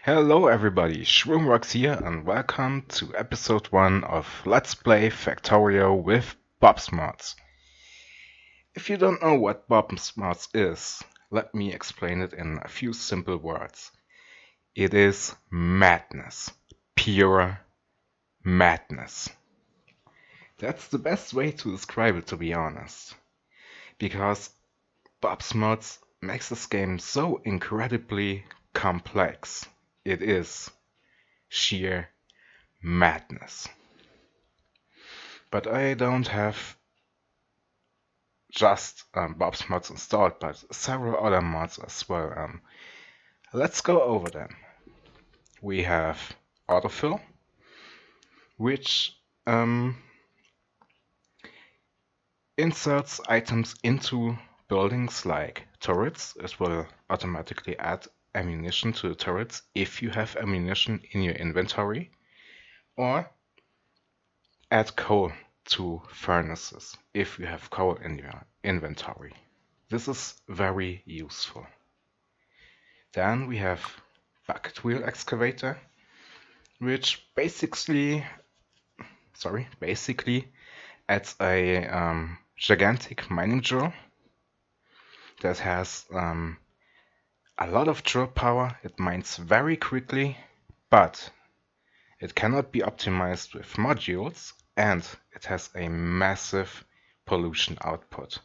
Hello everybody, Shroomworks here and welcome to episode 1 of Let's Play Factorio with Bob's Mods. If you don't know what Bob's Mods is, let me explain it in a few simple words. It is madness. Pure madness. That's the best way to describe it, to be honest. Because Bob's Mods makes this game so incredibly complex. It is sheer madness. But I don't have just Bob's mods installed, but several other mods as well. Let's go over them. We have autofill, which inserts items into buildings like turrets. It will automatically add ammunition to the turrets if you have ammunition in your inventory, or add coal to furnaces if you have coal in your inventory. This is very useful. Then we have bucket wheel excavator, which basically adds a gigantic mining drill that has a lot of drill power. It mines very quickly, but it cannot be optimized with modules, and it has a massive pollution output.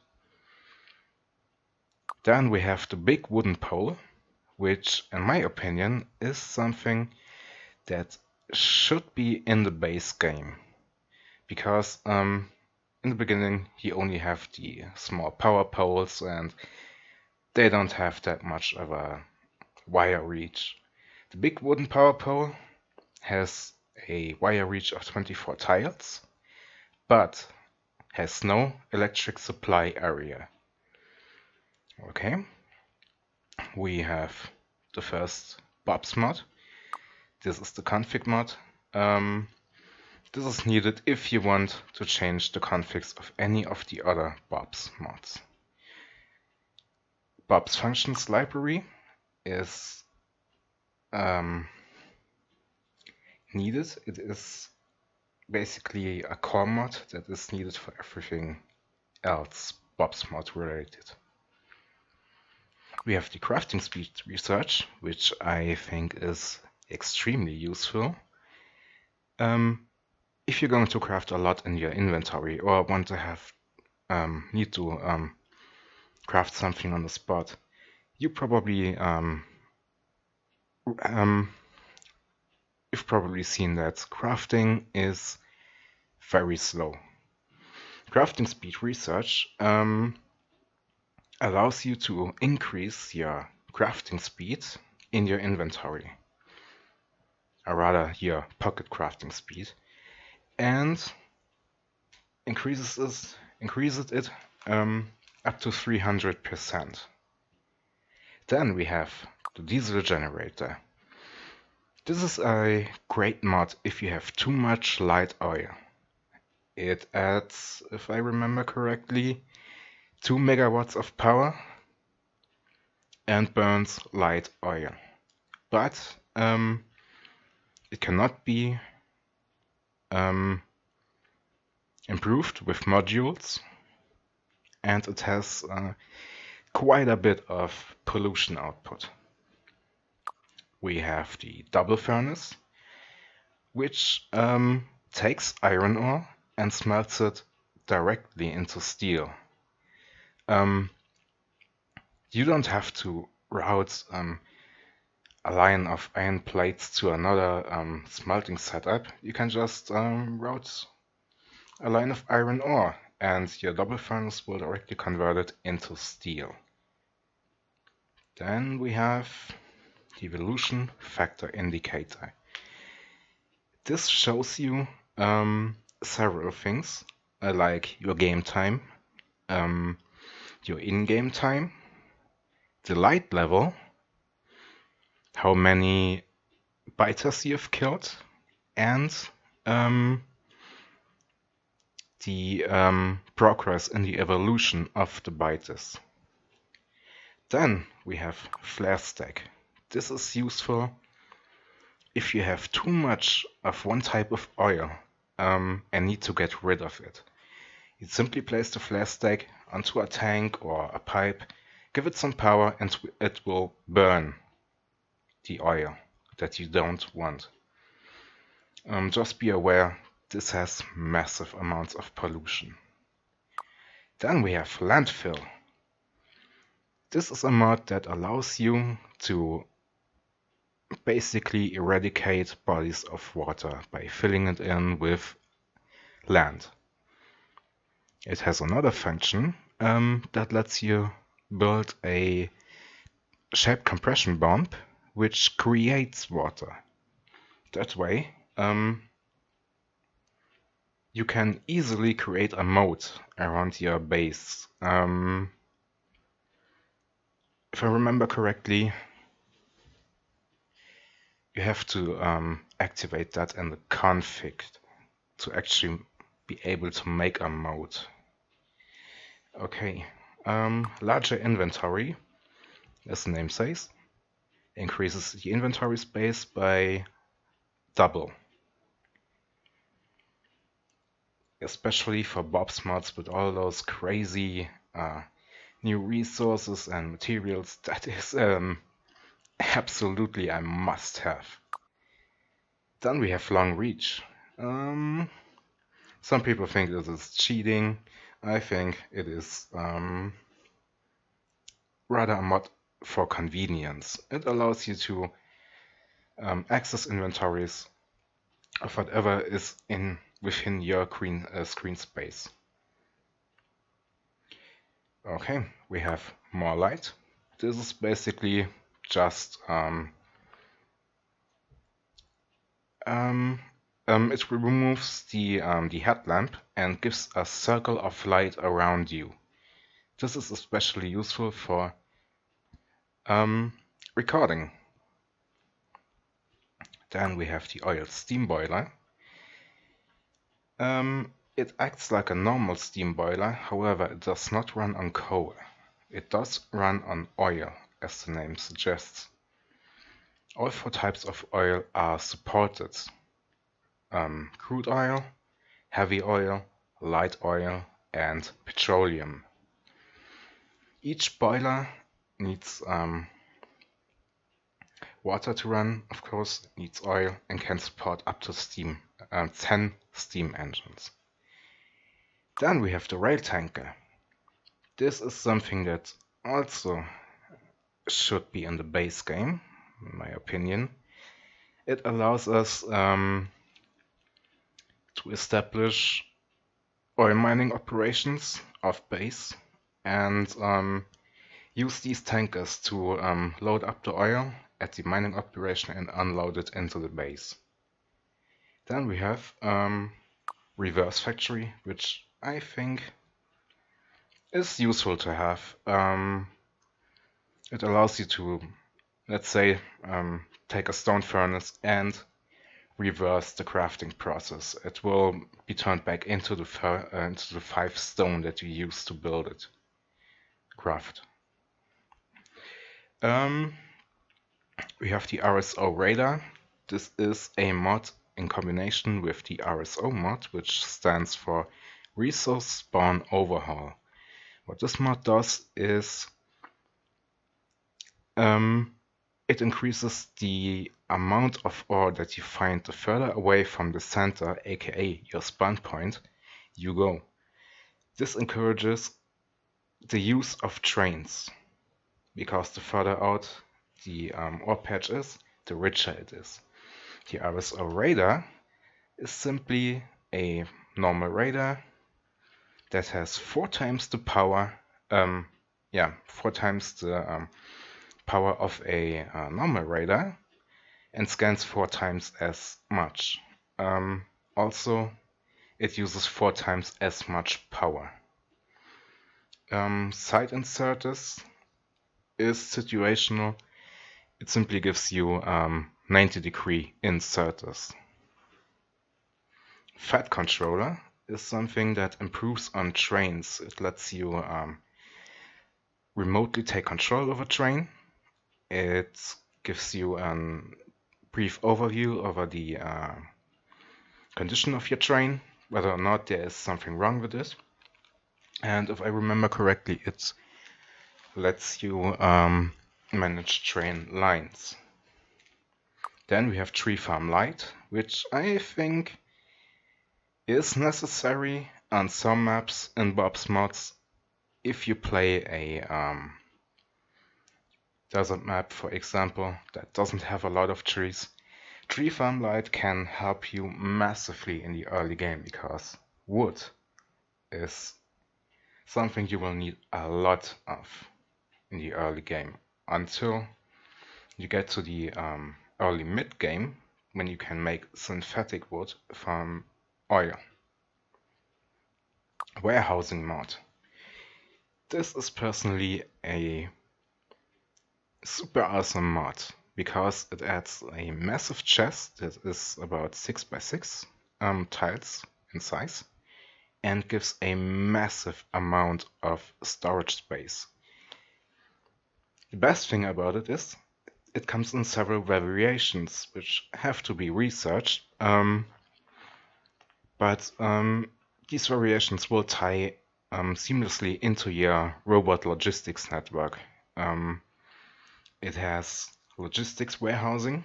Then we have the big wooden pole, which in my opinion is something that should be in the base game. Because in the beginning you only have the small power poles and they don't have that much of a wire reach. The big wooden power pole has a wire reach of 24 tiles, but has no electric supply area. Okay, we have the first Bob's mod. This is the config mod. This is needed if you want to change the configs of any of the other Bob's mods. Bob's functions library is needed. It is basically a core mod that is needed for everything else Bob's mod related. We have the crafting speed research, which I think is extremely useful. If you're going to craft a lot in your inventory or want to have need to craft something on the spot, you've probably seen that crafting is very slow. Crafting speed research allows you to increase your crafting speed in your inventory, or rather your pocket crafting speed, and increases it up to 300%. Then we have the diesel generator. This is a great mod if you have too much light oil. It adds, if I remember correctly, 2 megawatts of power and burns light oil. But it cannot be improved with modules, and it has quite a bit of pollution output. We have the double furnace, which takes iron ore and smelts it directly into steel. You don't have to route a line of iron plates to another smelting setup. You can just route a line of iron ore, and your double furnace will directly convert it into steel. Then we have the evolution factor indicator. This shows you several things, like your game time, your in-game time, the light level, how many biters you have killed, and the progress in the evolution of the biters. Then we have flare stack. This is useful if you have too much of one type of oil and need to get rid of it, you simply place the flare stack onto a tank or a pipe, give it some power, and it will burn the oil that you don't want. Just be aware, this has massive amounts of pollution. Then we have landfill. This is a mod that allows you to basically eradicate bodies of water by filling it in with land. It has another function that lets you build a shaped compression bomb which creates water. That way, you can easily create a moat around your base. If I remember correctly, you have to activate that in the config to actually be able to make a moat. Okay, larger inventory, as the name says, increases the inventory space by double. Especially for Bob's mods with all those crazy new resources and materials, that is absolutely a must-have. Then we have long reach. Some people think this is cheating. I think it is rather a mod for convenience. It allows you to access inventories of whatever is within your screen space. Okay, we have more light. This is basically just it removes the headlamp and gives a circle of light around you. This is especially useful for recording. Then we have the oil steam boiler. It acts like a normal steam boiler, however it does not run on coal. It does run on oil, as the name suggests. All four types of oil are supported. Crude oil, heavy oil, light oil, and petroleum. Each boiler needs water to run, of course, needs oil, and can support up to 10 steam engines. Then we have the rail tanker. This is something that also should be in the base game, in my opinion. It allows us to establish oil mining operations off base and use these tankers to load up the oil at the mining operation and unload it into the base. Then we have reverse factory, which I think is useful to have. It allows you to, let's say, take a stone furnace and reverse the crafting process. It will be turned back into the 5 stone that you used to build it. Craft. We have the RSO radar. This is a mod in combination with the RSO mod, which stands for Resource Spawn Overhaul. What this mod does is it increases the amount of ore that you find the further away from the center, aka your spawn point, you go. This encourages the use of trains, because the further out the ore patch is, the richer it is. The RSO radar is simply a normal radar that has 4 times the power, 4 times the power of a normal radar and scans 4 times as much. Also, it uses 4 times as much power. Side inserters is situational. It simply gives you 90-degree inserters. Fat controller is something that improves on trains. It lets you remotely take control of a train. It gives you brief overview over the condition of your train, whether or not there is something wrong with it. And if I remember correctly, it lets you manage train lines. Then we have Tree Farm Lite, which I think is necessary on some maps in Bob's Mods if you play a desert map, for example, that doesn't have a lot of trees. Tree Farm Lite can help you massively in the early game because wood is something you will need a lot of in the early game until you get to the early mid game when you can make synthetic wood from oil. Warehousing mod. This is personally a super awesome mod because it adds a massive chest that is about 6 by 6 tiles in size and gives a massive amount of storage space. The best thing about it is it comes in several variations which have to be researched, but these variations will tie seamlessly into your robot logistics network. It has logistics warehousing,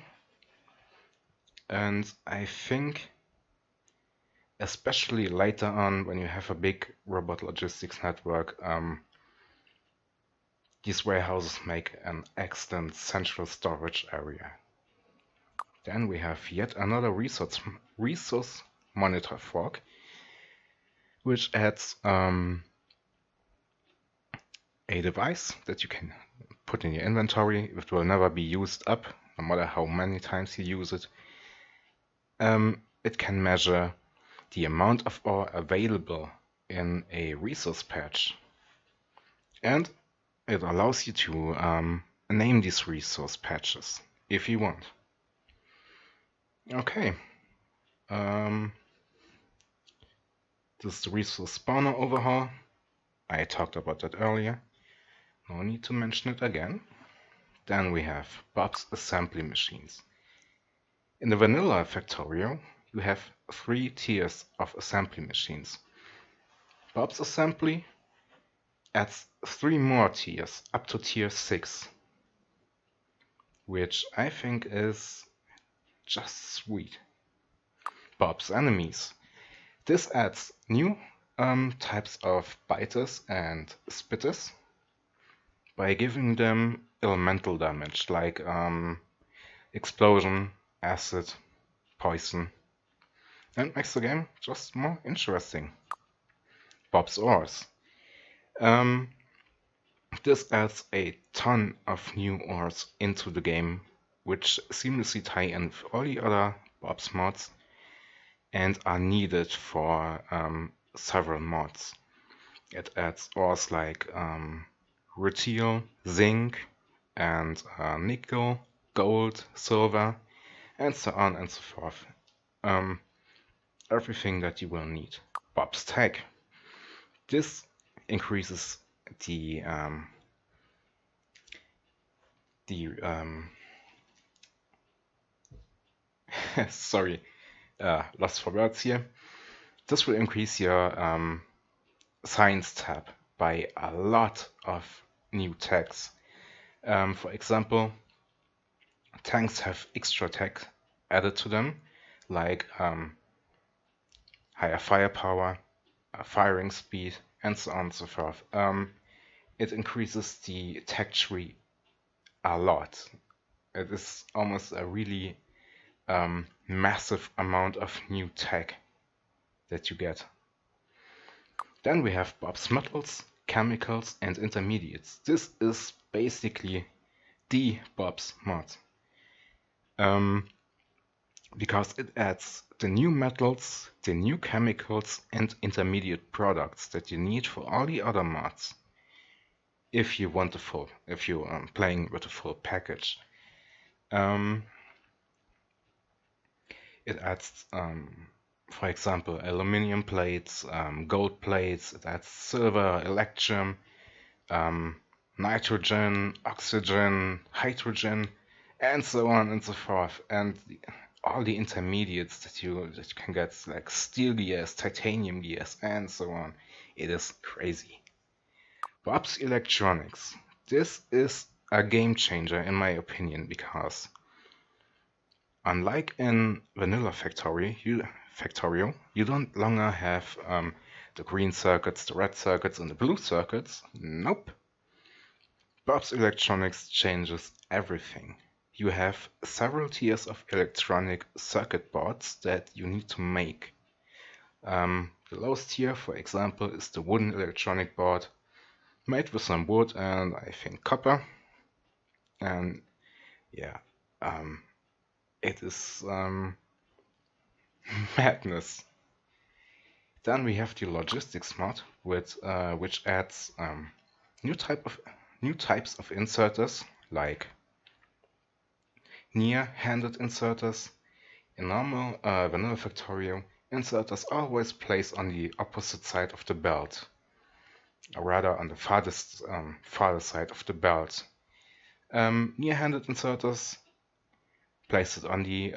and I think especially later on when you have a big robot logistics network, these warehouses make an excellent central storage area. Then we have yet another resource monitor fork, which adds a device that you can put in your inventory. It will never be used up, no matter how many times you use it. It can measure the amount of ore available in a resource patch, and it allows you to name these resource patches if you want. Okay, this is the resource spawner overhaul. I talked about that earlier. No need to mention it again. Then we have Bob's assembly machines. In the vanilla Factorio, you have 3 tiers of assembly machines. Bob's assembly adds 3 more tiers up to tier 6, which I think is just sweet. Bob's enemies. This adds new types of biters and spitters by giving them elemental damage like explosion, acid, poison, and makes the game just more interesting. Bob's ores. This adds a ton of new ores into the game, which seamlessly tie in with all the other Bob's mods and are needed for several mods. It adds ores like rutile, zinc, and nickel, gold, silver, and so on and so forth. Everything that you will need. Bob's tag. This increases the sorry, lost for words here. This will increase your science tab by a lot of new tags. For example, tanks have extra tag added to them, like higher firepower, firing speed, and so on and so forth. It increases the tag tree a lot. It is almost a really massive amount of new tag that you get. Then we have Bob's metals, chemicals, and intermediates. This is basically the Bob's mod. Because it adds the new metals, the new chemicals, and intermediate products that you need for all the other mods. If you want if you're playing with a full package. It adds, for example, aluminum plates, gold plates, it adds silver, electrum, nitrogen, oxygen, hydrogen, and so on and so forth. And all the intermediates that you can get, like steel gears, titanium gears, and so on. It is crazy. Bob's Electronics. This is a game changer in my opinion because unlike in vanilla Factorio, you don't longer have the green circuits, the red circuits, and the blue circuits. Nope. Bob's Electronics changes everything. You have several tiers of electronic circuit boards that you need to make. The lowest tier, for example, is the wooden electronic board, made with some wood and I think copper. And yeah, it is madness. Then we have the logistics mod, which adds new types of inserters like near-handed inserters. In normal vanilla Factorio, inserters always place on the opposite side of the belt, or rather on the farther side of the belt. Near-handed inserters place it on the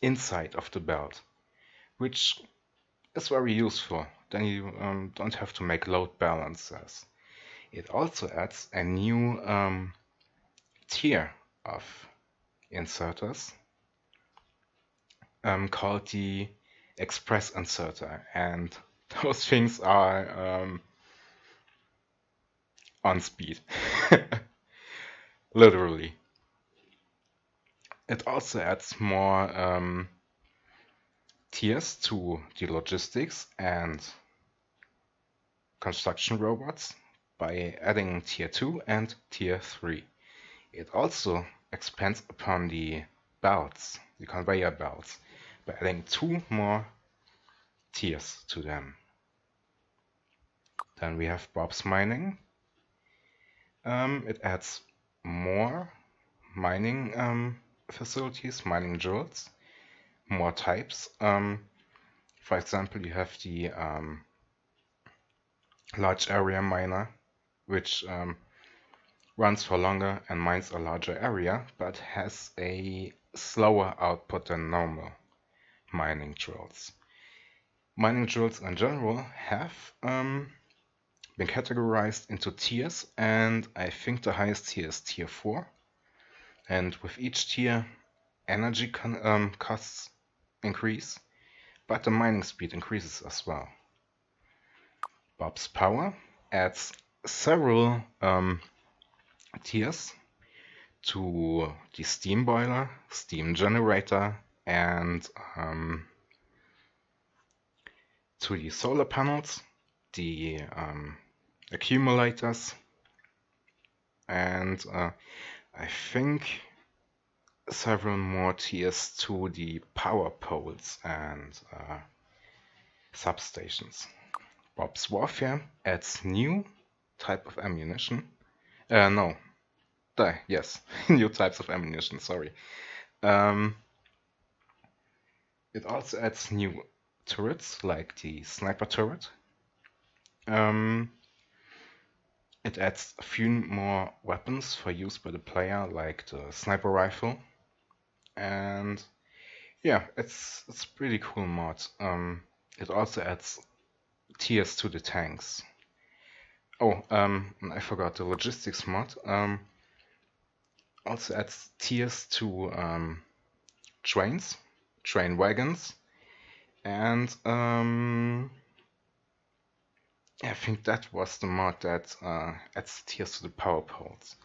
inside of the belt, which is very useful. Then you don't have to make load balancers. It also adds a new tier of inserters called the express inserter, and those things are on speed. Literally. It also adds more tiers to the logistics and construction robots by adding tier 2 and tier 3. It also expands upon the belts, the conveyor belts, by adding 2 more tiers to them. Then we have Bob's Mining. It adds more mining facilities, mining jewels, more types. For example, you have the large area miner, which runs for longer and mines a larger area, but has a slower output than normal mining drills. Mining drills in general have been categorized into tiers, and I think the highest tier is tier 4. And with each tier, energy costs increase, but the mining speed increases as well. Bob's Power adds several tiers to the steam boiler, steam generator, and to the solar panels, the accumulators, and I think several more tiers to the power poles and substations. Bob's Warfare adds new type of ammunition. Yes, new types of ammunition, sorry. It also adds new turrets, like the sniper turret. It adds a few more weapons for use by the player, like the sniper rifle. And yeah, it's pretty cool mod. It also adds tiers to the tanks. Oh, I forgot the logistics mod. Also adds tiers to trains, train wagons, and I think that was the mod that adds tiers to the power poles.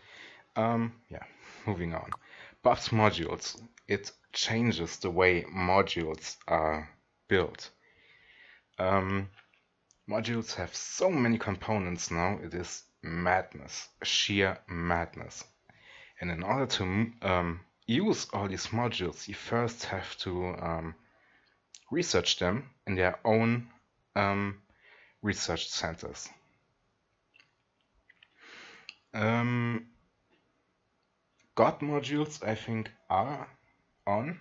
Yeah, moving on. Bob's modules. It changes the way modules are built. Modules have so many components now, it is madness, sheer madness. And in order to use all these modules, you first have to research them in their own research centers. God modules, I think, are on,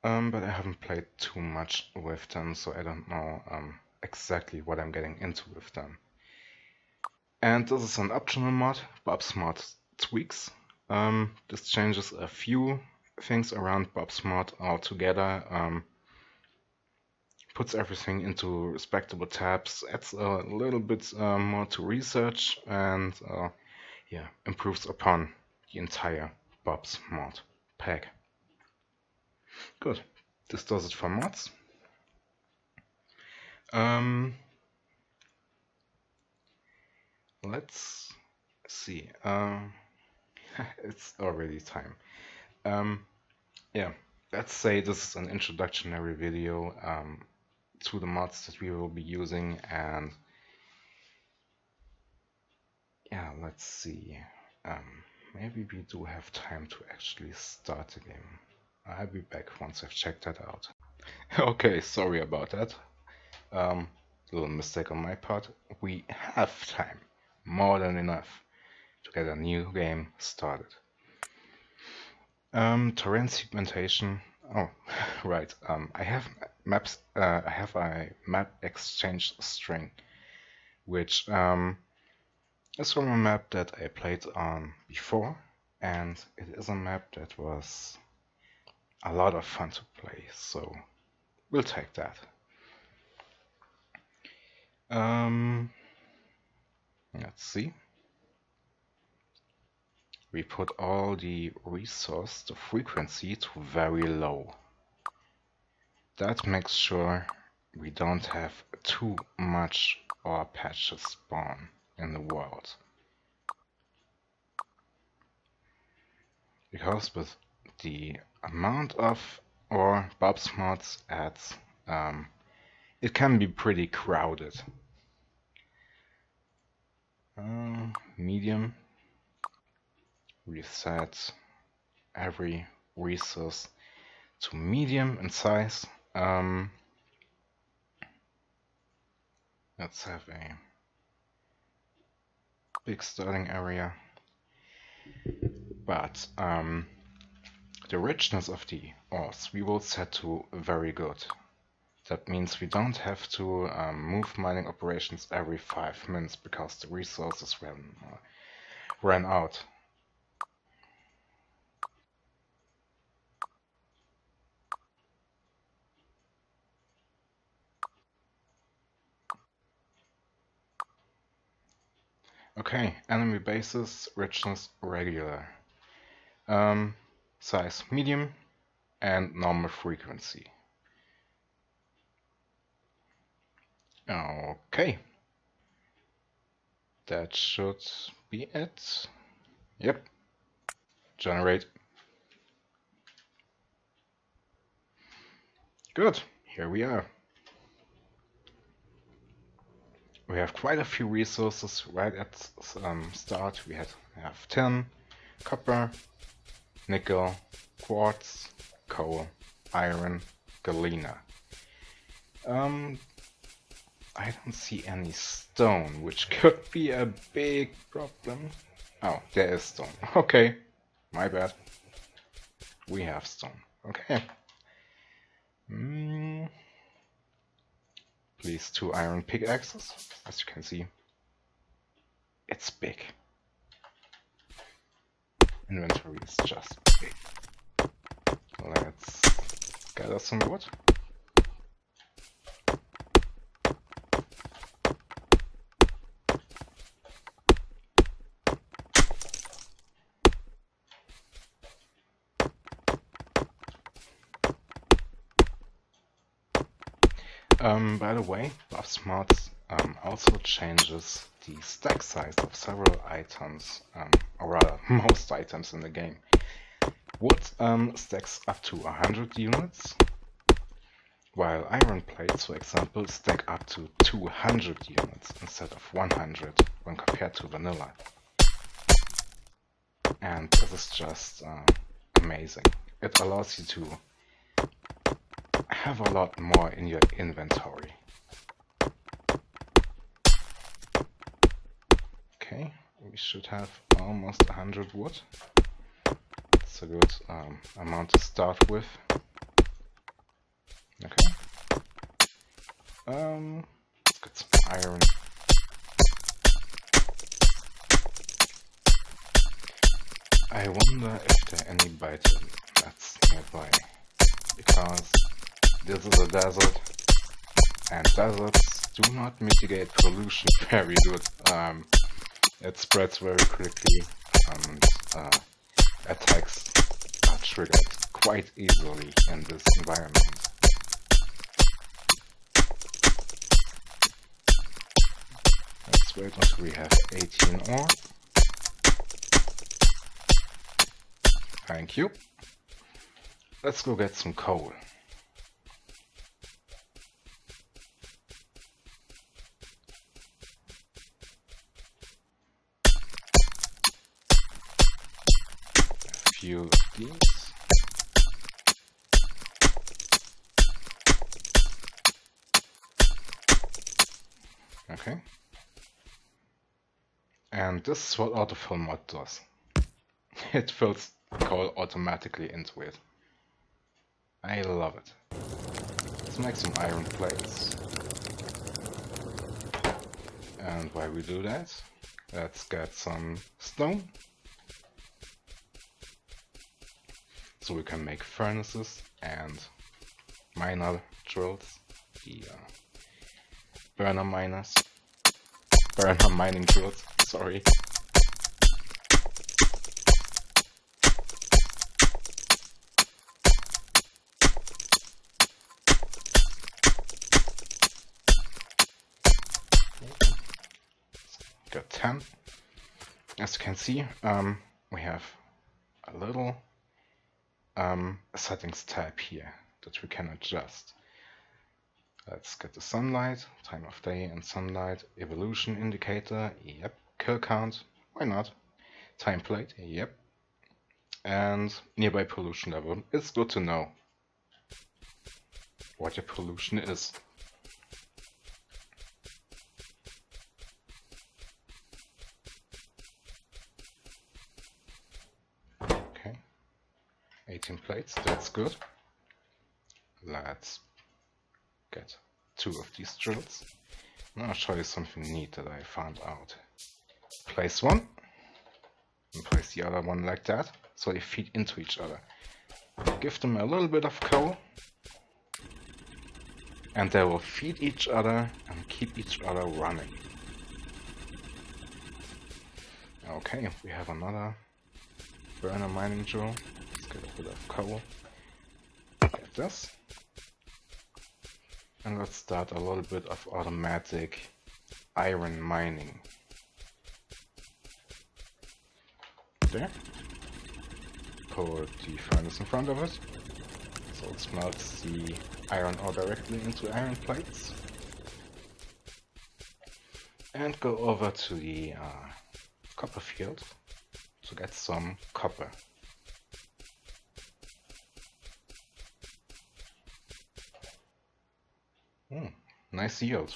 but I haven't played too much with them, so I don't know exactly what I'm getting into with them. And this is an optional mod, Bob's Mod Tweaks. This changes a few things around Bob's Mod altogether, puts everything into respectable tabs, adds a little bit more to research, and yeah, improves upon the entire Bob's Mod pack. Good. This does it for mods. Let's see. It's already time. Yeah, let's say this is an introductory video to the mods that we will be using, and yeah, let's see. Maybe we do have time to actually start the game. I'll be back once I've checked that out. Okay, sorry about that. Little mistake on my part. We have time, more than enough, to get a new game started. Terrain segmentation. Oh, right. I have maps. I have a map exchange string, which is from a map that I played on before, and it is a map that was a lot of fun to play. So we'll take that. Let's see. We put all the resource, the frequency, to very low. That makes sure we don't have too much ore patches spawn in the world. Because with the amount of ore Bob's mods adds, it can be pretty crowded. Medium. We set every resource to medium in size. Let's have a big starting area, but the richness of the ores we will set to very good. That means we don't have to move mining operations every 5 minutes because the resources ran out. Okay, enemy bases, richness regular, size medium, and normal frequency. Okay, that should be it. Yep, generate. Good, here we are. We have quite a few resources right at start. We have tin, copper, nickel, quartz, coal, iron, galena. I don't see any stone, which could be a big problem. Oh, there is stone. Okay, my bad. We have stone. Okay. Please, 2 iron pickaxes. As you can see, it's big. Inventory is just big. Let's gather some wood. By the way, Bob's Mods also changes the stack size of several items, or rather most items in the game. Wood stacks up to 100 units, while iron plates, for example, stack up to 200 units instead of 100 when compared to vanilla. And this is just amazing. It allows you to have a lot more in your inventory. Okay, we should have almost 100 wood. It's a good amount to start with. Okay. Let's get some iron. I wonder if there are any bite nuts nearby, because this is a desert, and deserts do not mitigate pollution very good. It spreads very quickly, and attacks are triggered quite easily in this environment. Let's wait until we have 18 ore. Thank you. Let's go get some coal. A few of these. Okay. And this is what autofill mod does. It fills coal automatically into it. I love it. Let's make some iron plates. And while we do that, let's get some stone. So we can make furnaces and miner drills. The burner mining drills, sorry. Got 10. As you can see, we have a little settings tab here that we can adjust. Let's get the sunlight, time of day and sunlight, evolution indicator, yep, kill count, why not, time plate, yep, and nearby pollution level. It's good to know what your pollution is. Okay, 18 plates, that's good. Let's get 2 of these drills. Now I'll show you something neat that I found out. Place one, and place the other one like that, so they feed into each other. Give them a little bit of coal, and they will feed each other and keep each other running. Okay, we have another burner mining drill. Let's get a bit of coal. Get this. And let's start a little bit of automatic iron mining. There. Put the furnace in front of it, so it smelts the iron ore directly into iron plates. And go over to the copper field to get some copper. Nice yield.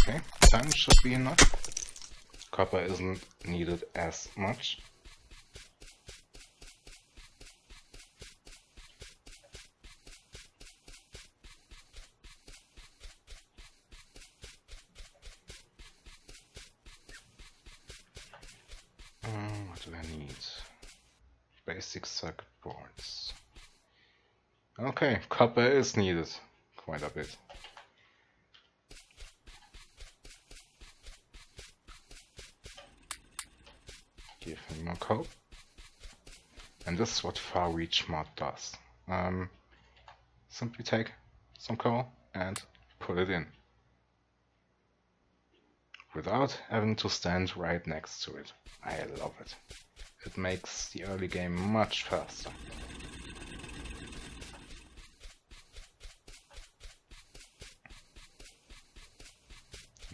Okay, 10 should be enough. Copper isn't needed as much. What do I need? Basic circuit boards. Okay, copper is needed quite a bit. Give him more coal. And this is what Far Reach mod does. Simply take some coal and put it in, without having to stand right next to it. I love it. It makes the early game much faster.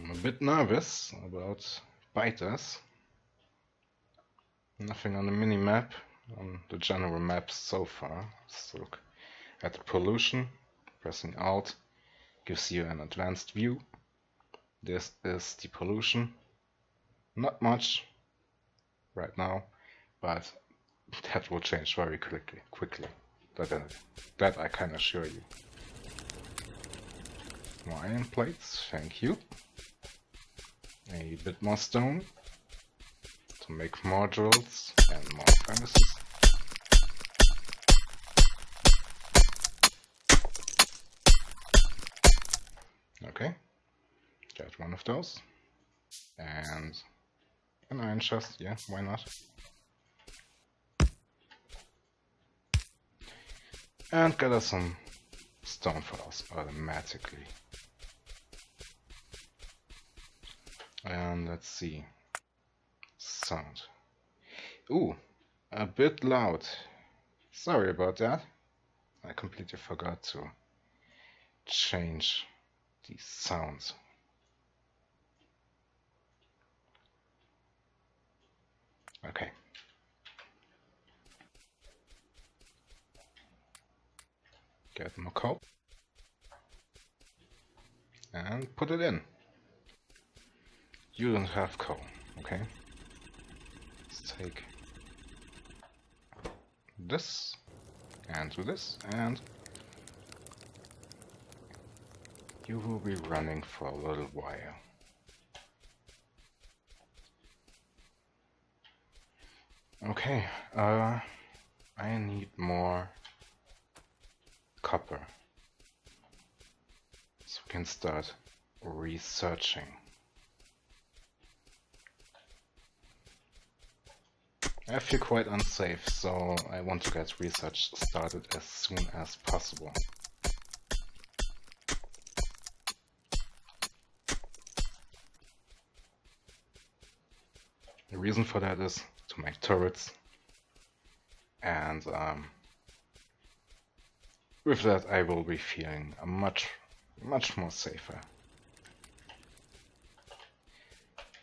I'm a bit nervous about biters. Nothing on the mini-map, on the general map so far. Let's look at the pollution. Pressing Alt gives you an advanced view. This is the pollution. Not much right now, but that will change very quickly. That I can assure you. More iron plates, thank you. A bit more stone to make more drills and more furnaces. Okay, get one of those. And an iron chest, yeah, why not? And get us some stone for us automatically. And let's see. Sound. Ooh, a bit loud. Sorry about that. I completely forgot to change the sounds. Okay. Get more coal. And put it in. You don't have coal, okay? Let's take this and do this, and you will be running for a little while. Okay, I need more copper, so we can start researching. I feel quite unsafe, so I want to get research started as soon as possible. The reason for that is to make turrets, and with that I will be feeling much more safer.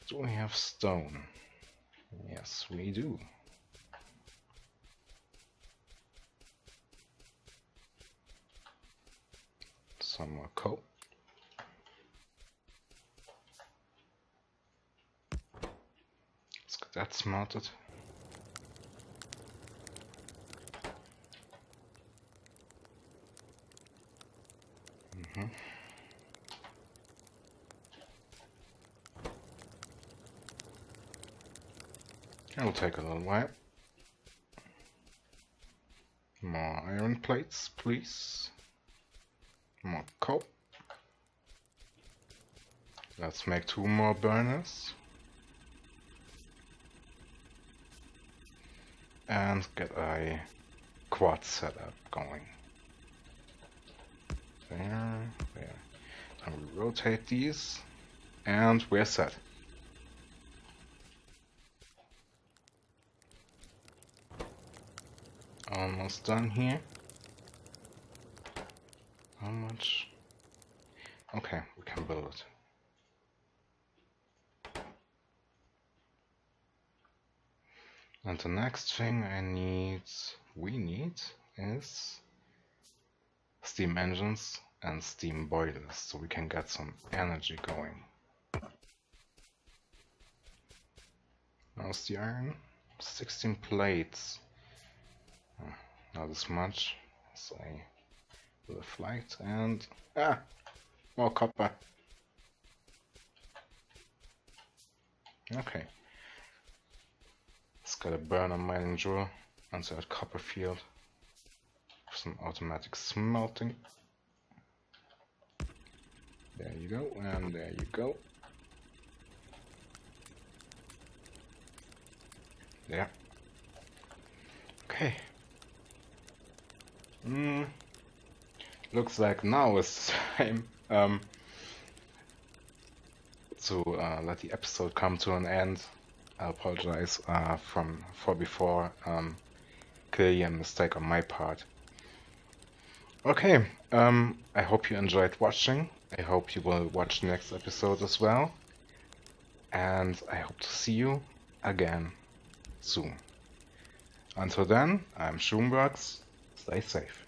Do we have stone? Yes, we do. Some more coal. Let's get that smelted. It'll take a little while. More iron plates, please. More coal. Let's make 2 more burners. And get a quad setup going. There. And we rotate these, and we're set. Almost done here. How much? Okay, we can build it. And the next thing we need is steam engines and steam boilers, so we can get some energy going. How's the iron? 16 plates. Not as much as I would have liked, and more copper. Okay. Let's get a burner mining drill onto that copper field for some automatic smelting. There you go, and there you go. There. Okay. Looks like now is time to let the episode come to an end. I apologize for before. Clearly a mistake on my part. Okay, I hope you enjoyed watching. I hope you will watch the next episode as well. And I hope to see you again soon. Until then, I'm Shroomworks. Stay safe.